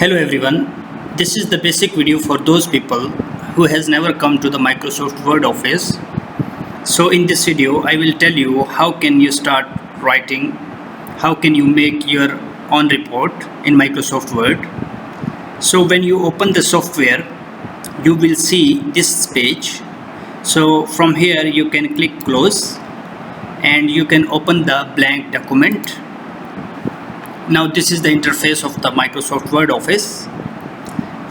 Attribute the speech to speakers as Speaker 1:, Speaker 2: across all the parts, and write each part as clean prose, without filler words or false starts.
Speaker 1: Hello everyone, this is the basic video for those people who has never come to the Microsoft Word Office. So in this video I will tell you how can you start writing, how can you make your own report in Microsoft Word. So when you open the software you will see this page. So from here you can click close and you can open the blank document. Now this is the interface of the Microsoft Word Office.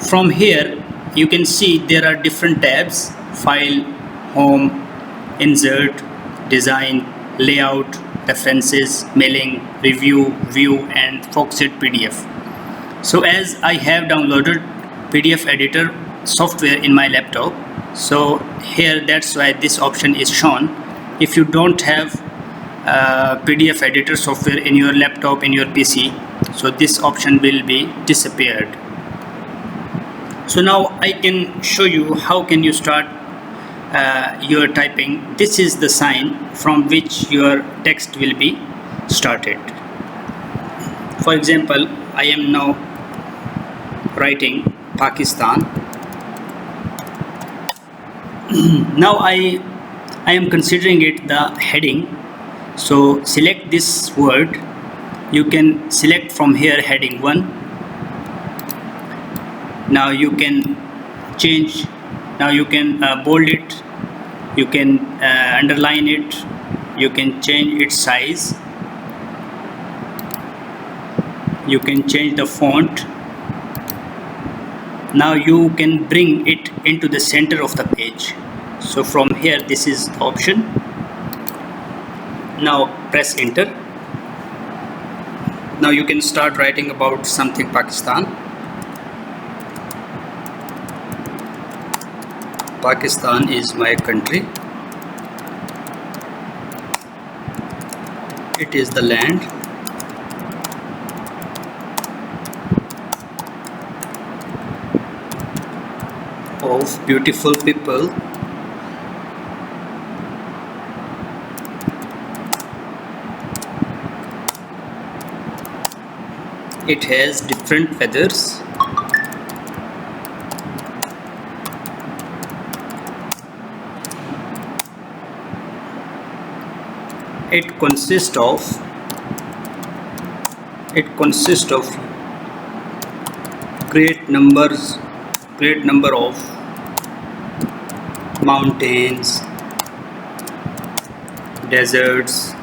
Speaker 1: From here you can see there are different tabs: File, Home, Insert, Design, Layout, References, Mailing, Review, View and Foxit PDF. So as I have downloaded PDF editor software in my laptop, so here that's why this option is shown. If you don't have PDF editor software in your laptop, in your PC, so this option will be disappeared. So now I can show you how can you start your typing. This is the sign from which your text will be started. For example, I am now writing Pakistan. Now I am considering it the heading. So select this word. You can select from here heading 1. Now you can change. Now you can bold it. You can underline it. You can change its size. You can change the font. Now you can bring it into the center of the page. So from here this is the option. Now press enter. Now you can start writing about something Pakistan. Pakistan is my country. It is the land. Of beautiful people. It has different feathers. It consists of great number of mountains, deserts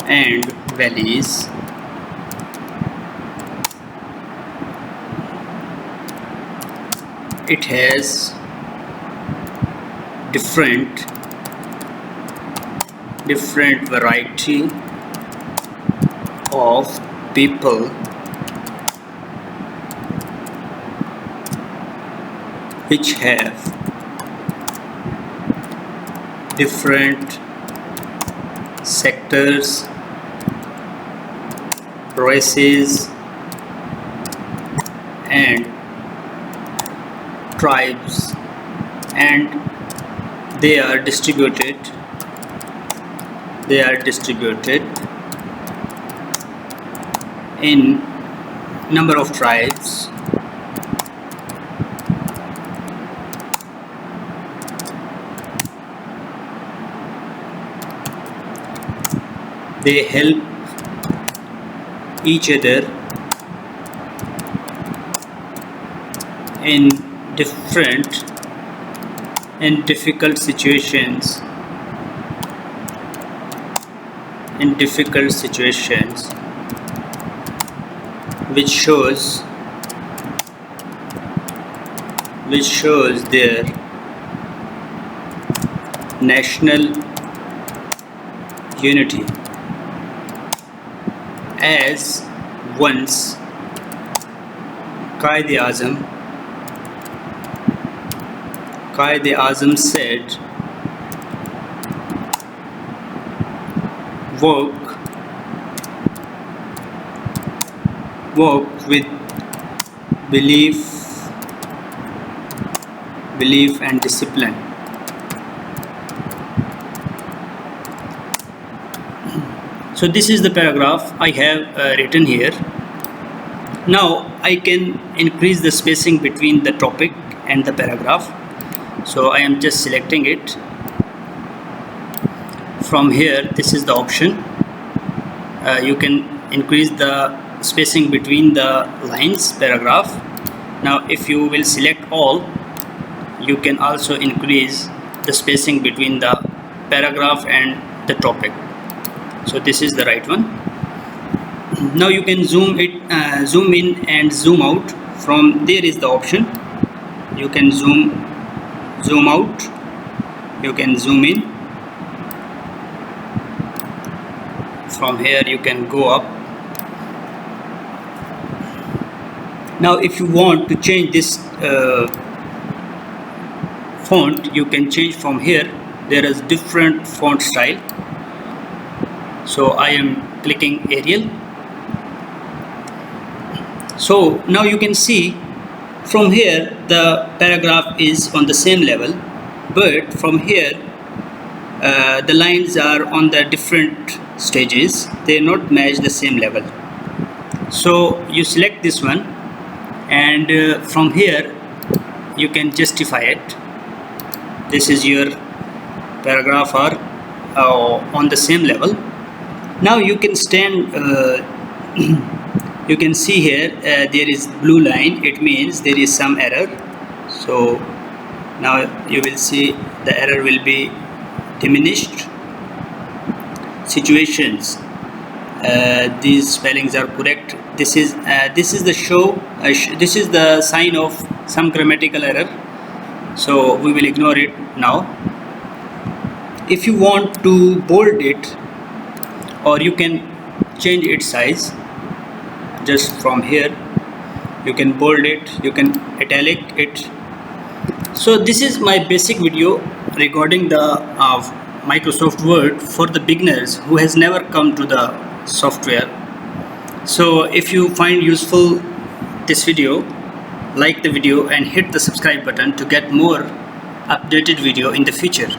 Speaker 1: and valleys. It has different variety of people which have different sectors, races and tribes, and they are distributed in number of tribes. They help each other in difficult situations, which shows their national unity. As once Qaid-e-Azam said, work with belief and discipline. So this is the paragraph I have written here. Now I can increase the spacing between the topic and the paragraph. So I am just selecting it. From here, this is the option. You can increase the spacing between the lines, paragraph. Now if you will select all, you can also increase the spacing between the paragraph and the topic. So this is the right one. Now you can zoom in and zoom out. From there is the option. You can zoom out, you can zoom in. From here you can go up. Now if you want to change this font, you can change from here. There is different font style. So I am clicking Arial. So now you can see from here the paragraph is on the same level, but from here the lines are on the different stages. They not match the same level. So you select this one, and from here you can justify it. This is your paragraph are on the same level. Now you can you can see here there is blue line. It means there is some error. So now you will see the error will be diminished. Situations, these spellings are correct. This is the show. This is the sign of some grammatical error. So we will ignore it now. If you want to bold it, or you can change its size. Just from here you can bold it, you can italic it. So this is my basic video regarding the Microsoft Word for the beginners who has never come to the software. So if you find useful this video, like the video and hit the subscribe button to get more updated video in the future.